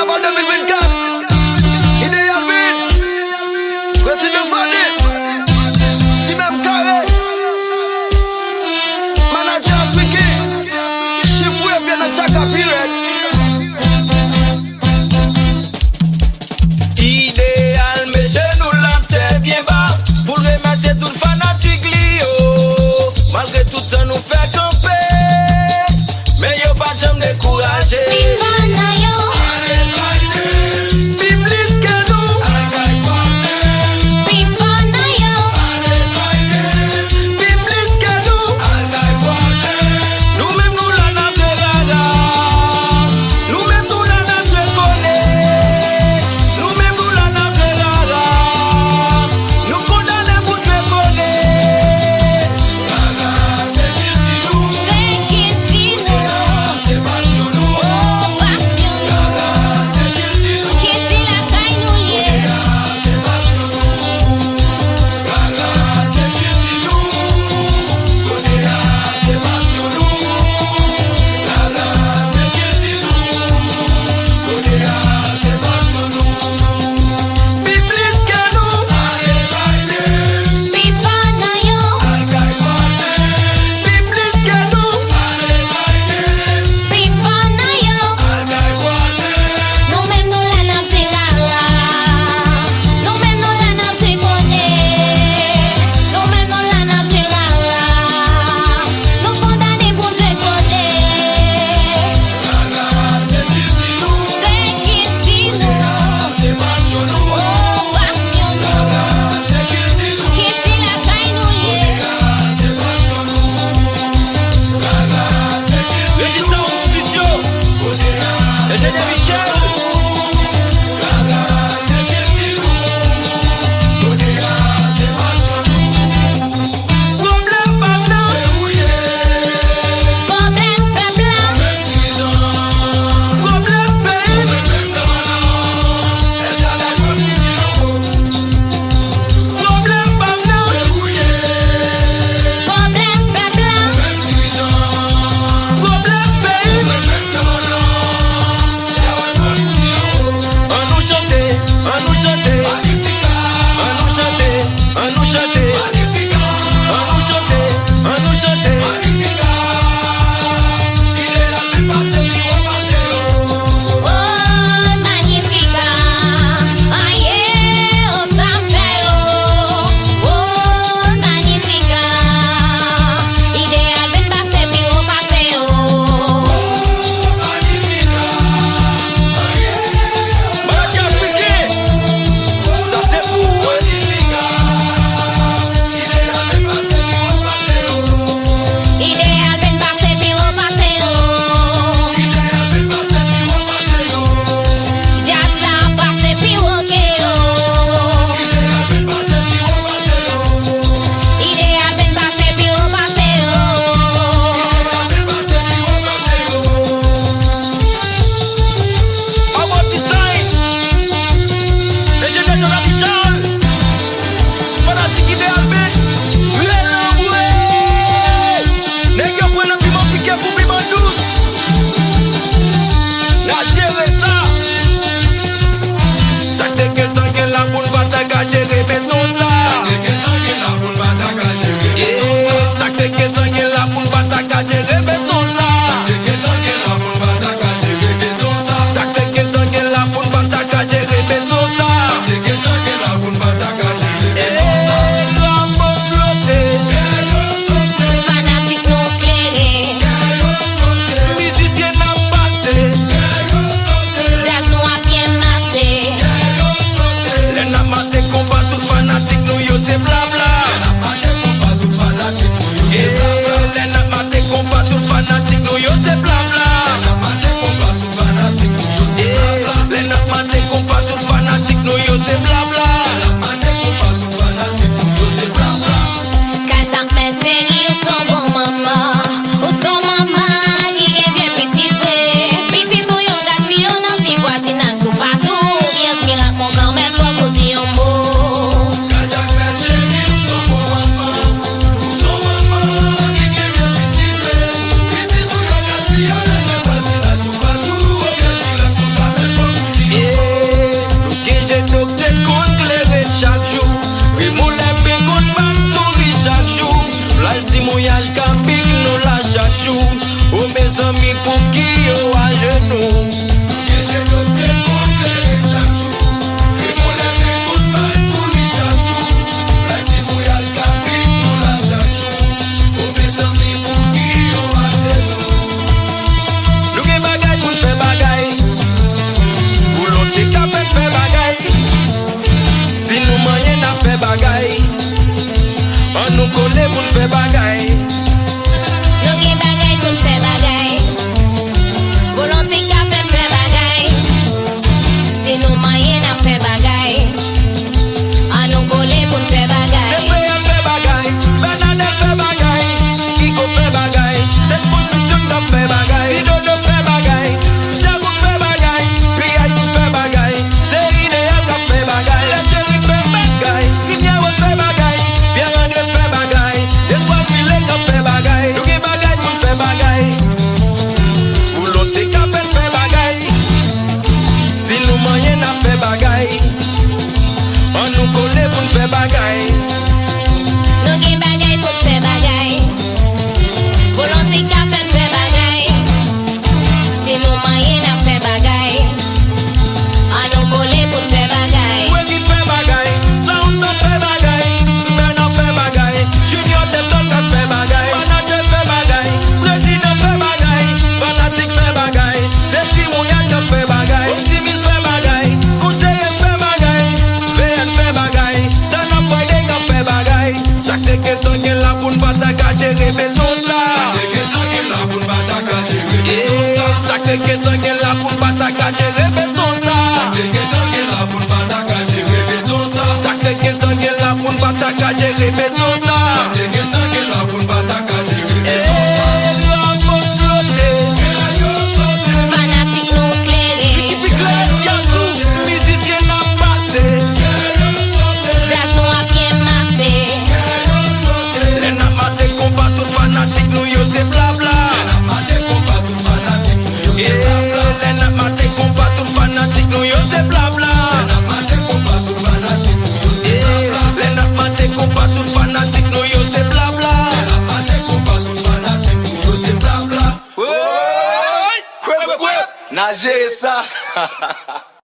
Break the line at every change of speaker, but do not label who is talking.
Carnaval 2024. Idéal Bin, Président Fadil, si même carré, manager africain, chiffre bien dans chaque période. Idéal, mettez-nous la tête bien bas pour remercier tout fanatique Lio. Malgré tout ça nous fait camper, mais yo pas jamais découragé. des amis pour qui yo à genoux. On nous connaît pour faire bagaille.
Nous gen bagaille pour faire bagaille. Volonté qu'a fait faire bagaille. Si nous moyens à faire bagaille. On nous connaît pour faire bagaille.
C'est prêt à faire bagaille. Bernadette fait bagaille. Kiko fait bagaille. Cette production t'a fait bagaille. Sidodo fait bagaille. Djabou fait bagaille. Riyad fait bagaille. C'est idéal qu'a fait bagaille. La chérie fait bagaille. Rivière fait bagaille. Bien André fait bagaille. Et toi filet qu'a fait bagaille. Nous gen bagaille pour faire bagaille. Pour l'autre qu'a fait faire bagaille. Si nous moyens n'a fait bagaille. On nous connaît pour faire bagaille.
Nous gen bagaille pour faire bagaille. Volonté qu'a fait faire bagaille. Si nous moyens à faire bagaille. On nous connaît pour faire bagaille.
Souhait qui fait bagaille. Sound n'a fait bagaille. Bernard fait bagaille. Junior Delton a fait bagaille. Manager fait bagaille. Président fait bagaille. Fanatique fait bagaille. Septi Mouyal a fait bagaille. Optimiste fait bagaille. Conseiller fait bagaille. VN fait bagaille. Tana Friday a fait bagaille. Chaque déqueton qui est là pour ne pas t'agager, répétons ça. Chaque déqueton qui est là pour ne pas t'agager, répétons ça. Chaque déqueton qui est là pour ne pas t'agager, répétons ça.
Fanatique nous clairer. Jason a bien maté.
Nager ça.